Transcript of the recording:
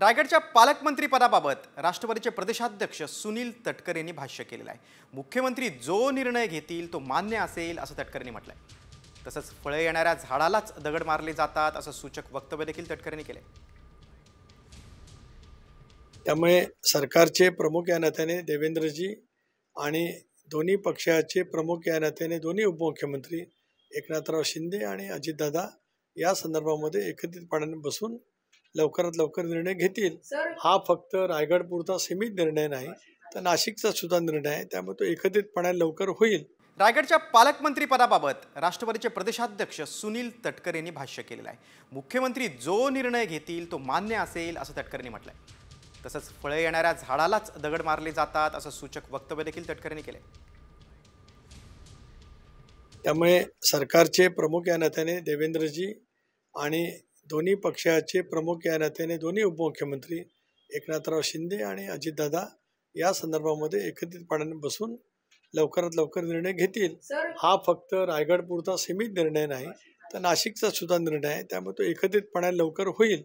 रायगडच्या पालकमंत्रीपदाबाबत राष्ट्रवादीचे प्रदेशाध्यक्ष सुनील तटकरे यांनी भाष्य केलेलं आहे। मुख्यमंत्री जो निर्णय घेतील तो मान्य असेल असं तटकरेंनी म्हटलंय। तसंच फळे येणाऱ्या झाडालाच दगड मारले जातात असं सूचक वक्तव्य देखील तटकरेंनी केलंय। त्यामुळे सरकारचे प्रमुख या नात्याने देवेंद्रजी आणि दोन्ही पक्षाचे प्रमुख या नात्याने दोन्ही उपमुख्यमंत्री एकनाथराव शिंदे आणि अजितदादा या संदर्भामध्ये एकत्रितपणे बसून लवकरात लवकर निर्णय घेतील। हा फक्त रायगडपुरता सीमित निर्णय नाही, तर नाशिकचा सुद्धा निर्णय आहे। त्यामुळे तो एकत्रितपणे लवकर होईल। रायगडच्या पालकमंत्रीपदाबाबत राष्ट्रवादीचे प्रदेशाध्यक्ष सुनील तटकरे यांनी भाष्य केलेलं आहे। मुख्यमंत्री जो निर्णय घेतील तो मान्य असेल असं तटकरेंनी म्हटलंय। तसंच फळे येणाऱ्या झाडालाच दगड मारले जातात असं सूचक वक्तव्य देखील तटकरेंनी केलंय। त्यामुळे सरकारचे प्रमुख या नात्याने देवेंद्रजी आणि दोन्ही पक्षाचे प्रमुख या नात्याने दोन्ही उपमुख्यमंत्री एकनाथराव शिंदे आणि अजितदादा या संदर्भामध्ये एकत्रितपणे बसून लवकरात लवकर निर्णय घेतील। हा फक्त रायगडपुरता सीमित निर्णय नाही, तर नाशिकचा सुद्धा निर्णय आहे। त्यामुळे तो एकत्रितपणे लवकर होईल।